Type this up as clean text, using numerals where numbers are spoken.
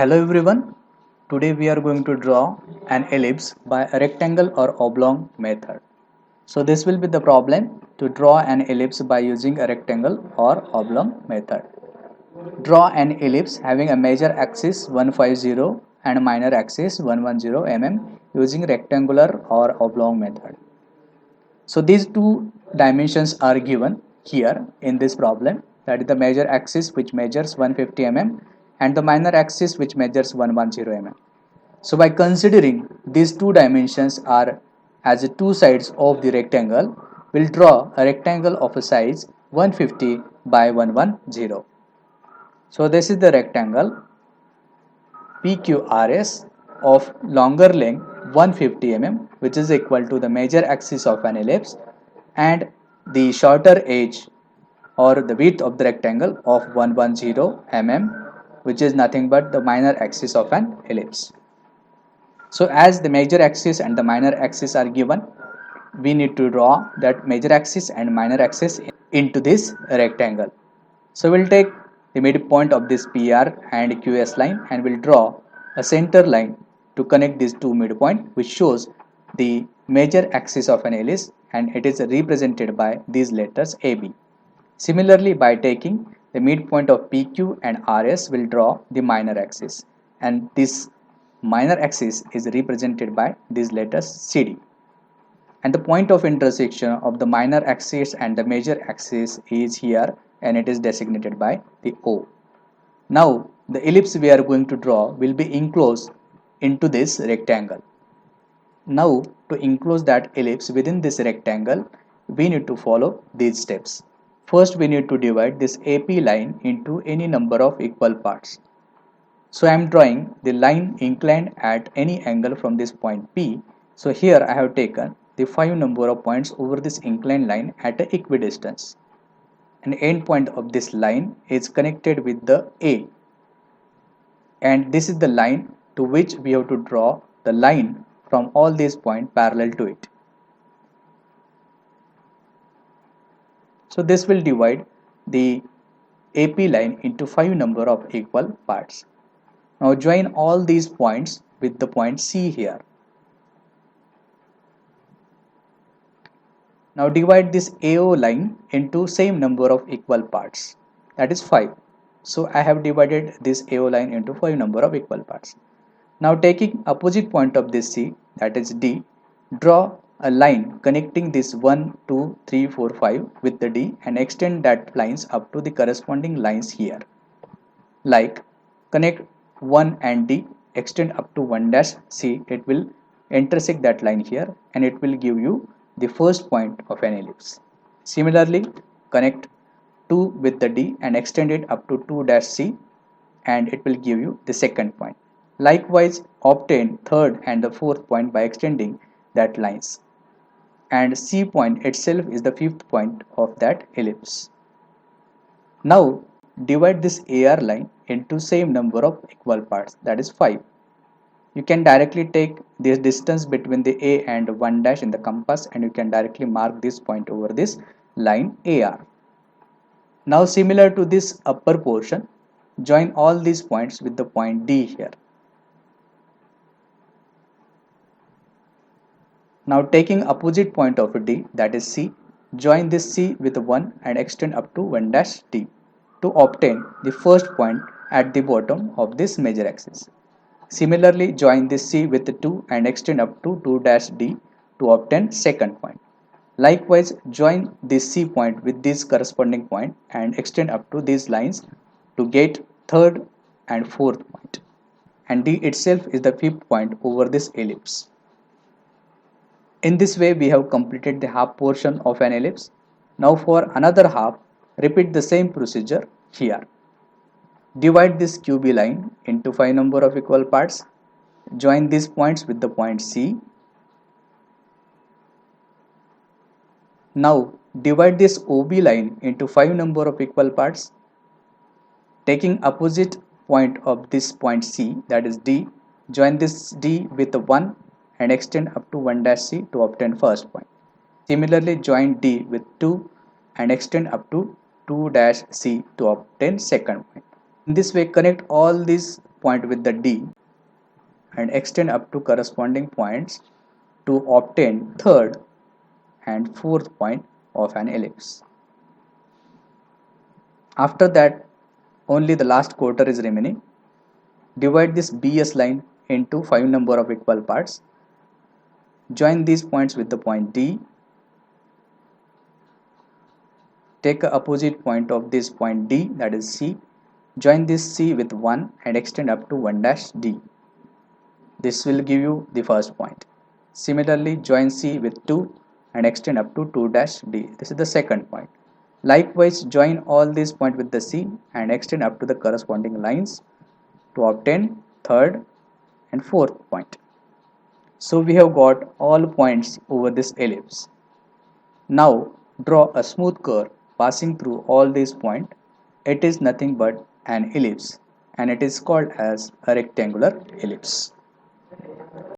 Hello everyone. Today we are going to draw an ellipse by a rectangle or oblong method. So this will be the problem to draw an ellipse by using a rectangle or oblong method. Draw an ellipse having a major axis 150 and a minor axis 110 mm using rectangular or oblong method. So these two dimensions are given here in this problem, that is the major axis which measures 150 mm and the minor axis which measures 110 mm. So by considering these two dimensions are as the two sides of the rectangle, we'll draw a rectangle of a size 150 by 110. So this is the rectangle PQRS of longer length 150 mm, which is equal to the major axis of an ellipse, and the shorter edge or the width of the rectangle of 110 mm, which is nothing but the minor axis of an ellipse. So as the major axis and the minor axis are given, we need to draw that major axis and minor axis into this rectangle. So we'll take the midpoint of this PR and QS line and we'll draw a center line to connect these two midpoint, which shows the major axis of an ellipse, and it is represented by these letters AB. Similarly, by taking the midpoint of PQ and RS, will draw the minor axis, and this minor axis is represented by these letters CD. And the point of intersection of the minor axis and the major axis is here, and it is designated by the O. Now the ellipse we are going to draw will be enclosed into this rectangle. Now to enclose that ellipse within this rectangle, we need to follow these steps. First we need to divide this AP line into any number of equal parts. So I am drawing the line inclined at any angle from this point P. So here I have taken the 5 number of points over this inclined line at an equidistance. An end point of this line is connected with the A, and this is the line to which we have to draw the line from all these points parallel to it. So this will divide the AP line into 5 number of equal parts. Now join all these points with the point C here. Now divide this AO line into same number of equal parts, that is 5. So I have divided this AO line into 5 number of equal parts. Now taking opposite point of this C, that is D, draw a line connecting this 1, 2, 3, 4, 5 with the D and extend that lines up to the corresponding lines here. Like connect 1 and D, extend up to 1 dash C, it will intersect that line here and it will give you the first point of an ellipse. Similarly, connect 2 with the D and extend it up to 2 dash C and it will give you the second point. Likewise, obtain third and the fourth point by extending that lines, and C point itself is the fifth point of that ellipse. Now divide this AR line into same number of equal parts, that is 5. You can directly take this distance between the A and 1 dash in the compass and you can directly mark this point over this line AR. Now similar to this upper portion, join all these points with the point D here. Now taking opposite point of D, that is C, join this C with 1 and extend up to 1 dash D to obtain the first point at the bottom of this major axis. Similarly, join this C with 2 and extend up to 2 dash D to obtain second point. Likewise, join this C point with this corresponding point and extend up to these lines to get third and fourth point. And D itself is the fifth point over this ellipse. In this way, we have completed the half portion of an ellipse. Now for another half, repeat the same procedure here. Divide this QB line into 5 number of equal parts. Join these points with the point C. Now divide this OB line into 5 number of equal parts. Taking opposite point of this point C, that is D, join this D with 1 and extend up to 1 dash C to obtain first point. Similarly, join D with 2 and extend up to 2 dash C to obtain second point. In this way, connect all these point with the D and extend up to corresponding points to obtain third and fourth point of an ellipse. After that, only the last quarter is remaining. Divide this BS line into 5 number of equal parts. Join these points with the point D. Take a opposite point of this point D, that is C. Join this C with 1 and extend up to 1 dash D. This will give you the first point. Similarly, join C with 2 and extend up to 2 dash D. This is the second point. Likewise, join all these points with the C and extend up to the corresponding lines to obtain third and fourth point. So we have got all points over this ellipse. Now draw a smooth curve passing through all these points. It is nothing but an ellipse and it is called as a rectangular ellipse.